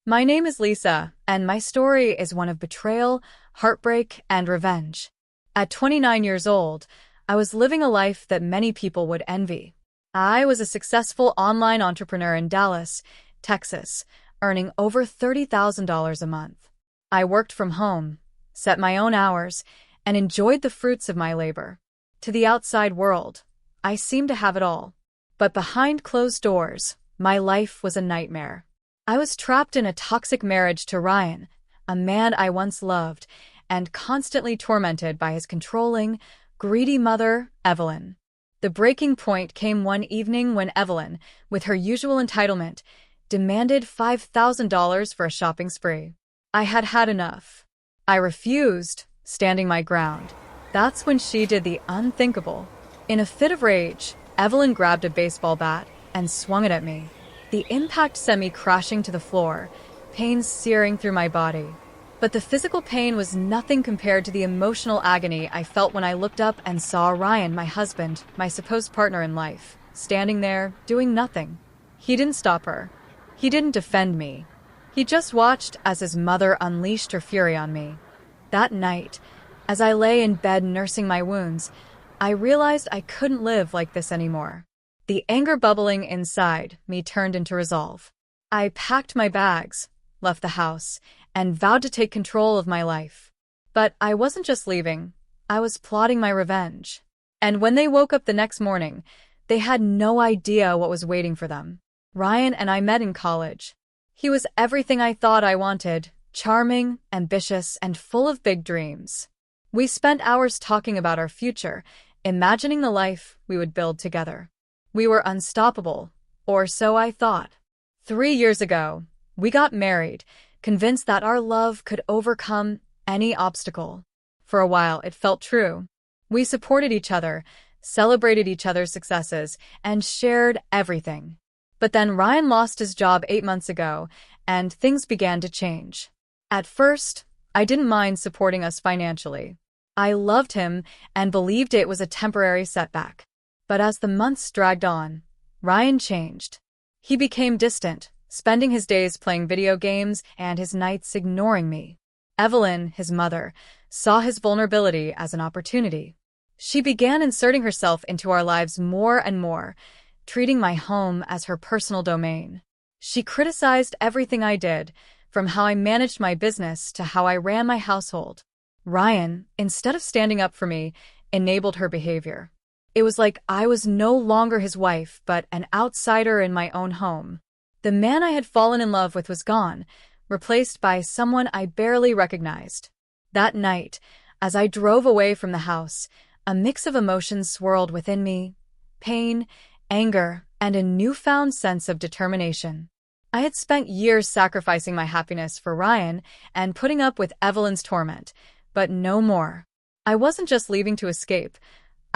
My name is Lisa, and my story is one of betrayal, heartbreak, and revenge. At 29 years old, I was living a life that many people would envy. I was a successful online entrepreneur in Dallas, Texas, earning over $30,000 a month. I worked from home, set my own hours, and enjoyed the fruits of my labor. To the outside world, I seemed to have it all. But behind closed doors, my life was a nightmare. I was trapped in a toxic marriage to Ryan, a man I once loved, and constantly tormented by his controlling, greedy mother, Evelyn. The breaking point came one evening when Evelyn, with her usual entitlement, demanded $5,000 for a shopping spree. I had had enough. I refused, standing my ground. That's when she did the unthinkable. In a fit of rage, Evelyn grabbed a baseball bat and swung it at me. The impact sent me crashing to the floor, pain searing through my body. But the physical pain was nothing compared to the emotional agony I felt when I looked up and saw Ryan, my husband, my supposed partner in life, standing there, doing nothing. He didn't stop her. He didn't defend me. He just watched as his mother unleashed her fury on me. That night, as I lay in bed nursing my wounds, I realized I couldn't live like this anymore. The anger bubbling inside me turned into resolve. I packed my bags, left the house, and vowed to take control of my life. But I wasn't just leaving, I was plotting my revenge. And when they woke up the next morning, they had no idea what was waiting for them. Ryan and I met in college. He was everything I thought I wanted, charming, ambitious, and full of big dreams. We spent hours talking about our future, imagining the life we would build together. We were unstoppable, or so I thought. 3 years ago, we got married, convinced that our love could overcome any obstacle. For a while, it felt true. We supported each other, celebrated each other's successes, and shared everything. But then Ryan lost his job 8 months ago, and things began to change. At first, I didn't mind supporting us financially. I loved him and believed it was a temporary setback. But as the months dragged on, Ryan changed. He became distant, spending his days playing video games and his nights ignoring me. Evelyn, his mother, saw his vulnerability as an opportunity. She began inserting herself into our lives more and more, treating my home as her personal domain. She criticized everything I did, from how I managed my business to how I ran my household. Ryan, instead of standing up for me, enabled her behavior. It was like I was no longer his wife, but an outsider in my own home. The man I had fallen in love with was gone, replaced by someone I barely recognized. That night, as I drove away from the house, a mix of emotions swirled within me: pain, anger, and a newfound sense of determination. I had spent years sacrificing my happiness for Ryan and putting up with Evelyn's torment, but no more. I wasn't just leaving to escape.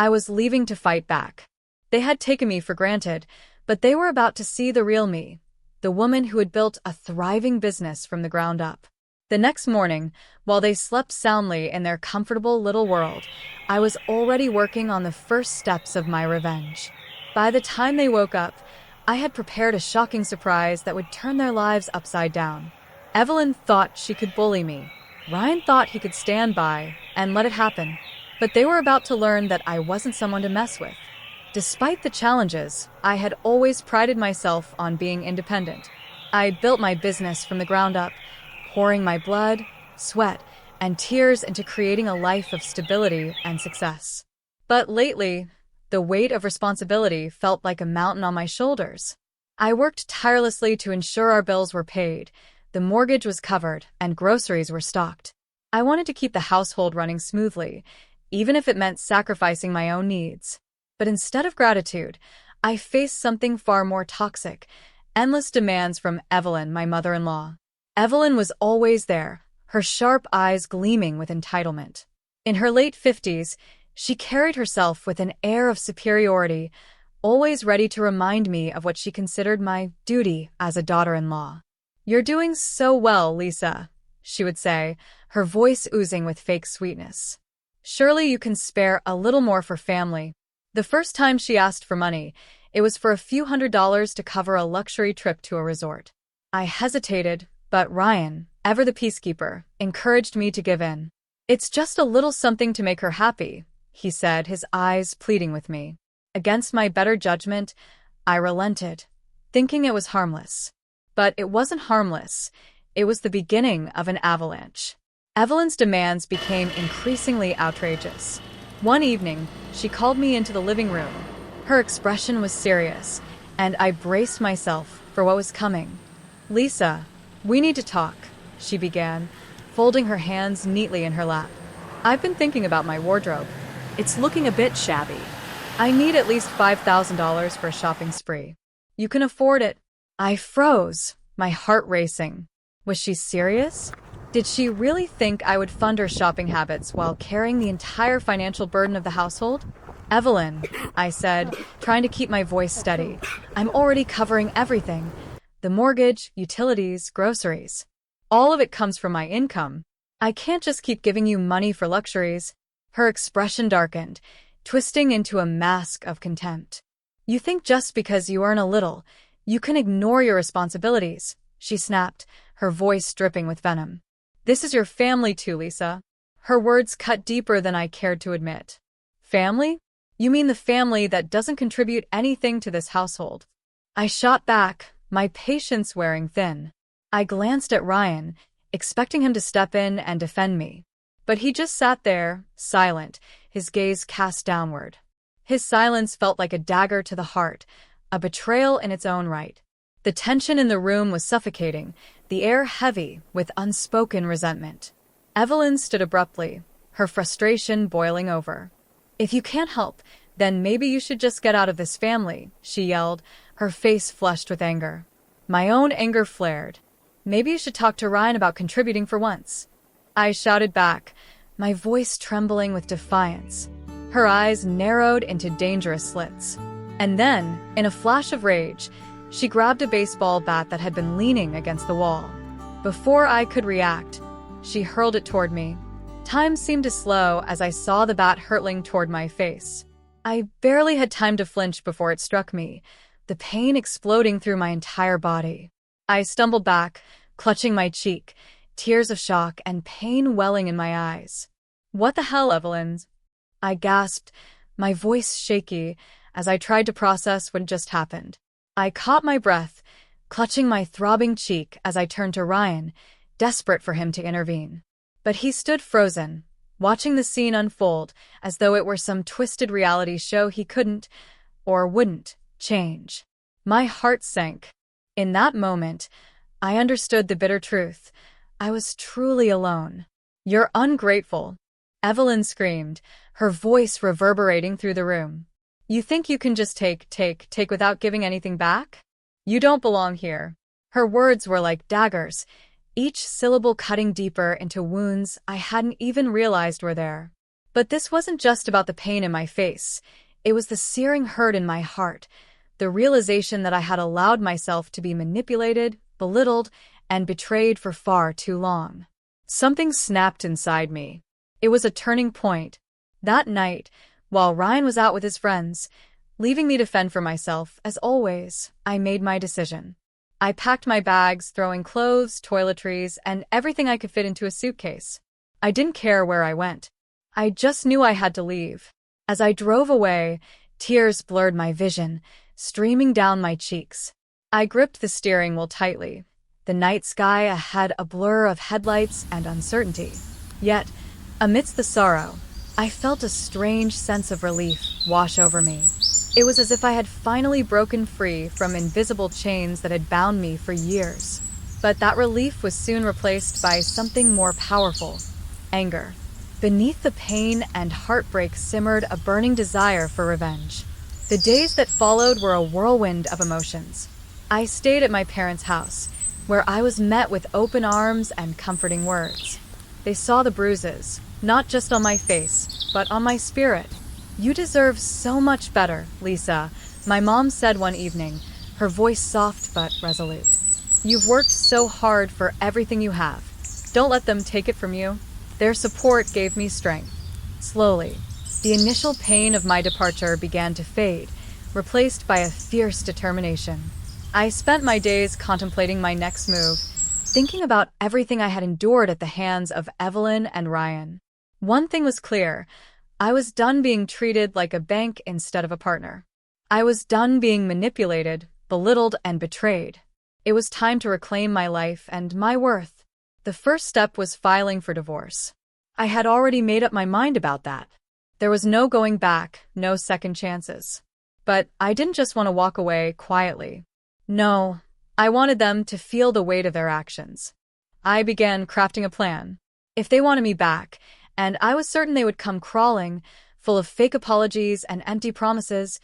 I was leaving to fight back. They had taken me for granted, but they were about to see the real me, the woman who had built a thriving business from the ground up. The next morning, while they slept soundly in their comfortable little world, I was already working on the first steps of my revenge. By the time they woke up, I had prepared a shocking surprise that would turn their lives upside down. Evelyn thought she could bully me. Ryan thought he could stand by and let it happen. But they were about to learn that I wasn't someone to mess with. Despite the challenges, I had always prided myself on being independent. I built my business from the ground up, pouring my blood, sweat, and tears into creating a life of stability and success. But lately, the weight of responsibility felt like a mountain on my shoulders. I worked tirelessly to ensure our bills were paid, the mortgage was covered, and groceries were stocked. I wanted to keep the household running smoothly, even if it meant sacrificing my own needs. But instead of gratitude, I faced something far more toxic: endless demands from Evelyn, my mother-in-law. Evelyn was always there, her sharp eyes gleaming with entitlement. In her late 50s, she carried herself with an air of superiority, always ready to remind me of what she considered my duty as a daughter-in-law. "You're doing so well, Lisa," she would say, her voice oozing with fake sweetness. "Surely you can spare a little more for family." The first time she asked for money, it was for a few $100s to cover a luxury trip to a resort. I hesitated, But Ryan, ever the peacekeeper, encouraged me to give in. "It's just a little something to make her happy," he said, his eyes pleading with me. Against my better judgment, I relented, thinking it was harmless. But it wasn't harmless. It was the beginning of an avalanche. Evelyn's demands became increasingly outrageous. One evening, she called me into the living room. Her expression was serious, and I braced myself for what was coming. "Lisa, we need to talk," she began, folding her hands neatly in her lap. "I've been thinking about my wardrobe. It's looking a bit shabby. I need at least $5,000 for a shopping spree. You can afford it." I froze, my heart racing. Was she serious? Did she really think I would fund her shopping habits while carrying the entire financial burden of the household? "Evelyn," I said, trying to keep my voice steady, "I'm already covering everything. The mortgage, utilities, groceries. All of it comes from my income. I can't just keep giving you money for luxuries." Her expression darkened, twisting into a mask of contempt. "You think just because you earn a little, you can ignore your responsibilities," she snapped, her voice dripping with venom. "This is your family too, Lisa." Her words cut deeper than I cared to admit. "Family? You mean the family that doesn't contribute anything to this household?" I shot back, my patience wearing thin. I glanced at Ryan, expecting him to step in and defend me. But he just sat there, silent, his gaze cast downward. His silence felt like a dagger to the heart, a betrayal in its own right. The tension in the room was suffocating, the air heavy with unspoken resentment. Evelyn stood abruptly, her frustration boiling over. "If you can't help, then maybe you should just get out of this family," she yelled, her face flushed with anger. My own anger flared. "Maybe you should talk to Ryan about contributing for once," I shouted back, my voice trembling with defiance. Her eyes narrowed into dangerous slits. And then, in a flash of rage, she grabbed a baseball bat that had been leaning against the wall. Before I could react, she hurled it toward me. Time seemed to slow as I saw the bat hurtling toward my face. I barely had time to flinch before it struck me, the pain exploding through my entire body. I stumbled back, clutching my cheek, tears of shock and pain welling in my eyes. "What the hell, Evelyn?" I gasped, my voice shaky, as I tried to process what had just happened. I caught my breath, clutching my throbbing cheek as I turned to Ryan, desperate for him to intervene. But he stood frozen, watching the scene unfold as though it were some twisted reality show he couldn't, or wouldn't, change. My heart sank. In that moment, I understood the bitter truth. I was truly alone. "You're ungrateful," Evelyn screamed, her voice reverberating through the room. "You think you can just take without giving anything back? You don't belong here." Her words were like daggers, each syllable cutting deeper into wounds I hadn't even realized were there. But this wasn't just about the pain in my face. It was the searing hurt in my heart, the realization that I had allowed myself to be manipulated, belittled, and betrayed for far too long. Something snapped inside me. It was a turning point. That night, while Ryan was out with his friends, leaving me to fend for myself, as always, I made my decision. I packed my bags, throwing clothes, toiletries, and everything I could fit into a suitcase. I didn't care where I went. I just knew I had to leave. As I drove away, tears blurred my vision, streaming down my cheeks. I gripped the steering wheel tightly, the night sky ahead a blur of headlights and uncertainty. Yet, amidst the sorrow, I felt a strange sense of relief wash over me. It was as if I had finally broken free from invisible chains that had bound me for years. But that relief was soon replaced by something more powerful: anger. Beneath the pain and heartbreak simmered a burning desire for revenge. The days that followed were a whirlwind of emotions. I stayed at my parents' house, where I was met with open arms and comforting words. They saw the bruises, not just on my face, but on my spirit. "You deserve so much better, Lisa," my mom said one evening, her voice soft but resolute. "You've worked so hard for everything you have. Don't let them take it from you." Their support gave me strength. Slowly, the initial pain of my departure began to fade, replaced by a fierce determination. I spent my days contemplating my next move, thinking about everything I had endured at the hands of Evelyn and Ryan. One thing was clear. I was done being treated like a bank instead of a partner. I was done being manipulated, belittled, and betrayed. It was time to reclaim my life and my worth. The first step was filing for divorce. I had already made up my mind about that. There was no going back, no second chances. But I didn't just want to walk away quietly. No, I wanted them to feel the weight of their actions. I began crafting a plan. If they wanted me back, and I was certain they would come crawling, full of fake apologies and empty promises,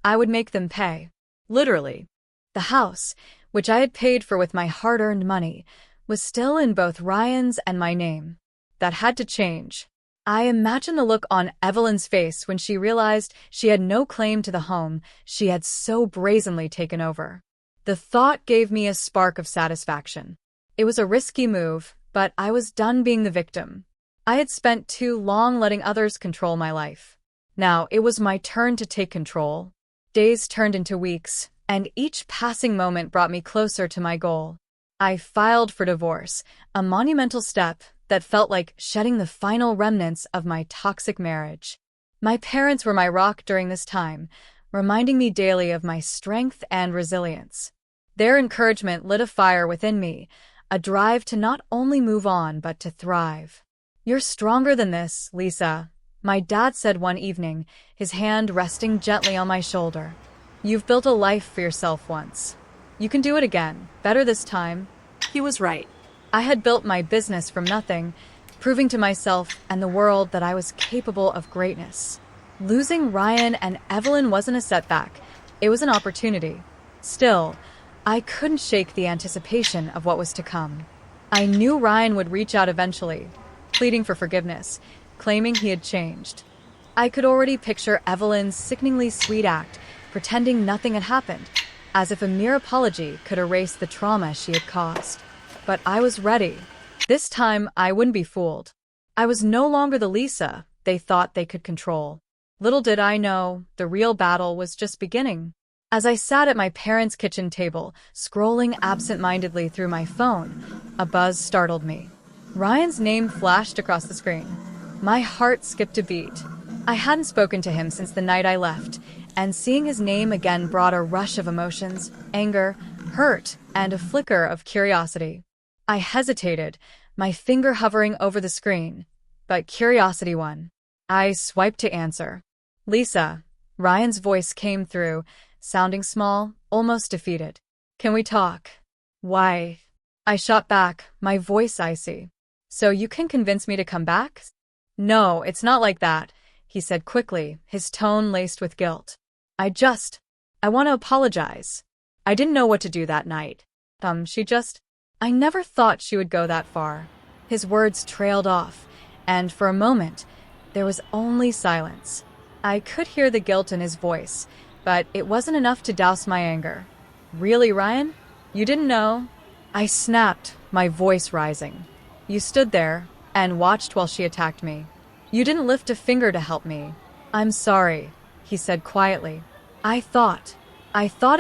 I would make them pay. Literally. The house, which I had paid for with my hard-earned money, was still in both Ryan's and my name. That had to change. I imagined the look on Evelyn's face when she realized she had no claim to the home she had so brazenly taken over. The thought gave me a spark of satisfaction. It was a risky move, but I was done being the victim. I had spent too long letting others control my life. Now it was my turn to take control. Days turned into weeks, and each passing moment brought me closer to my goal. I filed for divorce, a monumental step that felt like shedding the final remnants of my toxic marriage. My parents were my rock during this time, reminding me daily of my strength and resilience. Their encouragement lit a fire within me, a drive to not only move on but to thrive. "You're stronger than this, Lisa," my dad said one evening, his hand resting gently on my shoulder. "You've built a life for yourself once. You can do it again, better this time." He was right. I had built my business from nothing, proving to myself and the world that I was capable of greatness. Losing Ryan and Evelyn wasn't a setback, it was an opportunity. Still, I couldn't shake the anticipation of what was to come. I knew Ryan would reach out eventually, pleading for forgiveness, claiming he had changed. I could already picture Evelyn's sickeningly sweet act, pretending nothing had happened, as if a mere apology could erase the trauma she had caused. But I was ready. This time, I wouldn't be fooled. I was no longer the Lisa they thought they could control. Little did I know, the real battle was just beginning. As I sat at my parents' kitchen table, scrolling absent-mindedly through my phone, a buzz startled me. Ryan's name flashed across the screen. My heart skipped a beat. I hadn't spoken to him since the night I left, and seeing his name again brought a rush of emotions, anger, hurt, and a flicker of curiosity. I hesitated, my finger hovering over the screen, but curiosity won. I swiped to answer. "Lisa," Ryan's voice came through, sounding small, almost defeated. "Can we talk?" "Why?" I shot back, my voice icy. "So you can convince me to come back?" "No, it's not like that," he said quickly, his tone laced with guilt. I want to apologize. I didn't know what to do that night. I never thought she would go that far." His words trailed off, and for a moment, there was only silence. I could hear the guilt in his voice, but it wasn't enough to douse my anger. "Really, Ryan? You didn't know?" I snapped, my voice rising. "You stood there and watched while she attacked me. You didn't lift a finger to help me." "I'm sorry," he said quietly. I thought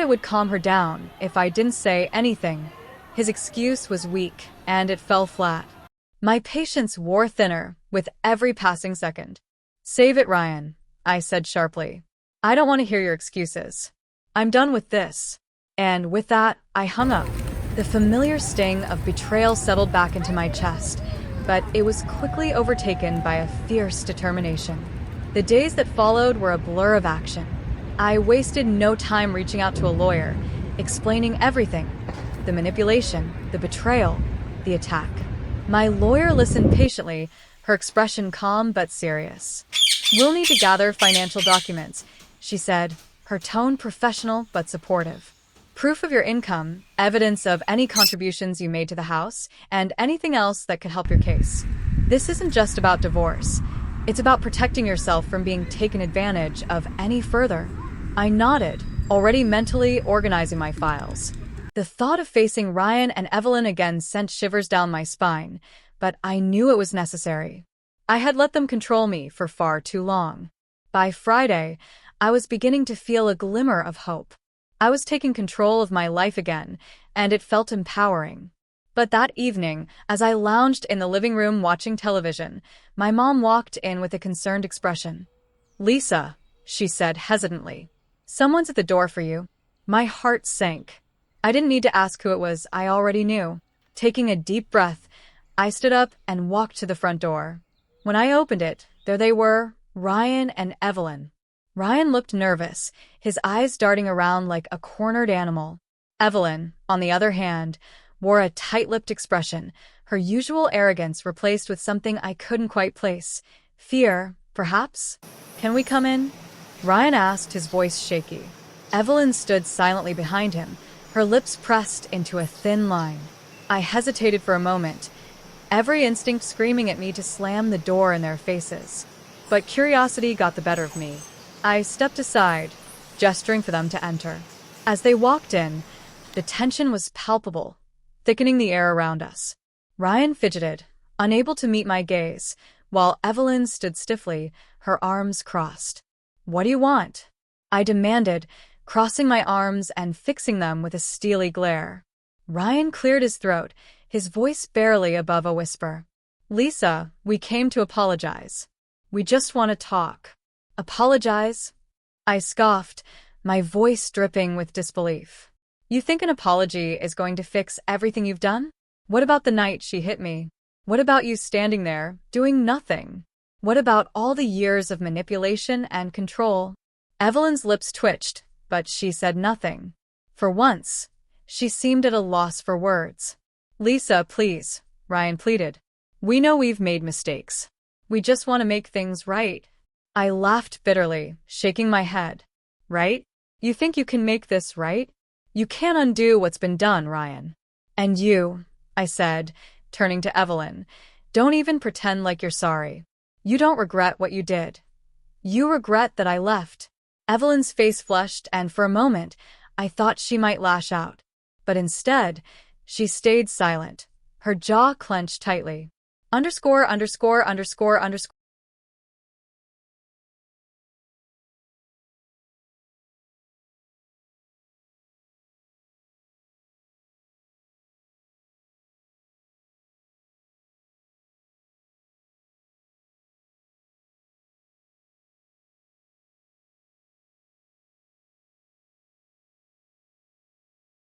it would calm her down if I didn't say anything. His excuse was weak, and it fell flat. My patience wore thinner with every passing second. "Save it, Ryan," I said sharply. "I don't want to hear your excuses. I'm done with this." And with that, I hung up. The familiar sting of betrayal settled back into my chest, but it was quickly overtaken by a fierce determination. The days that followed were a blur of action. I wasted no time reaching out to a lawyer, explaining everything: the manipulation, the betrayal, the attack. My lawyer listened patiently, her expression calm but serious. "We'll need to gather financial documents," she said, her tone professional but supportive. "Proof of your income, evidence of any contributions you made to the house, and anything else that could help your case. This isn't just about divorce. It's about protecting yourself from being taken advantage of any further." I nodded, already mentally organizing my files. The thought of facing Ryan and Evelyn again sent shivers down my spine, but I knew it was necessary. I had let them control me for far too long. By Friday, I was beginning to feel a glimmer of hope. I was taking control of my life again, and it felt empowering. But that evening, as I lounged in the living room watching television, my mom walked in with a concerned expression. "Lisa," she said hesitantly, "someone's at the door for you." My heart sank. I didn't need to ask who it was, I already knew. Taking a deep breath, I stood up and walked to the front door. When I opened it, there they were, Ryan and Evelyn. Ryan looked nervous, his eyes darting around like a cornered animal. Evelyn, on the other hand, wore a tight-lipped expression, her usual arrogance replaced with something I couldn't quite place. Fear, perhaps? "Can we come in?" Ryan asked, his voice shaky. Evelyn stood silently behind him, her lips pressed into a thin line. I hesitated for a moment, every instinct screaming at me to slam the door in their faces. But curiosity got the better of me. I stepped aside, gesturing for them to enter. As they walked in, the tension was palpable, thickening the air around us. Ryan fidgeted, unable to meet my gaze, while Evelyn stood stiffly, her arms crossed. "What do you want?" I demanded, crossing my arms and fixing them with a steely glare. Ryan cleared his throat, his voice barely above a whisper. "Lisa, we came to apologize. We just want to talk." "Apologize?" I scoffed, my voice dripping with disbelief. "You think an apology is going to fix everything you've done? What about the night she hit me? What about you standing there, doing nothing? What about all the years of manipulation and control?" Evelyn's lips twitched, but she said nothing. For once, she seemed at a loss for words. "Lisa, please," Ryan pleaded. "We know we've made mistakes. We just want to make things right." I laughed bitterly, shaking my head. "Right? You think you can make this right? You can't undo what's been done, Ryan." "And you," I said, turning to Evelyn, "don't even pretend like you're sorry. You don't regret what you did. You regret that I left." Evelyn's face flushed, and for a moment, I thought she might lash out. But instead, she stayed silent, her jaw clenched tightly. ____________.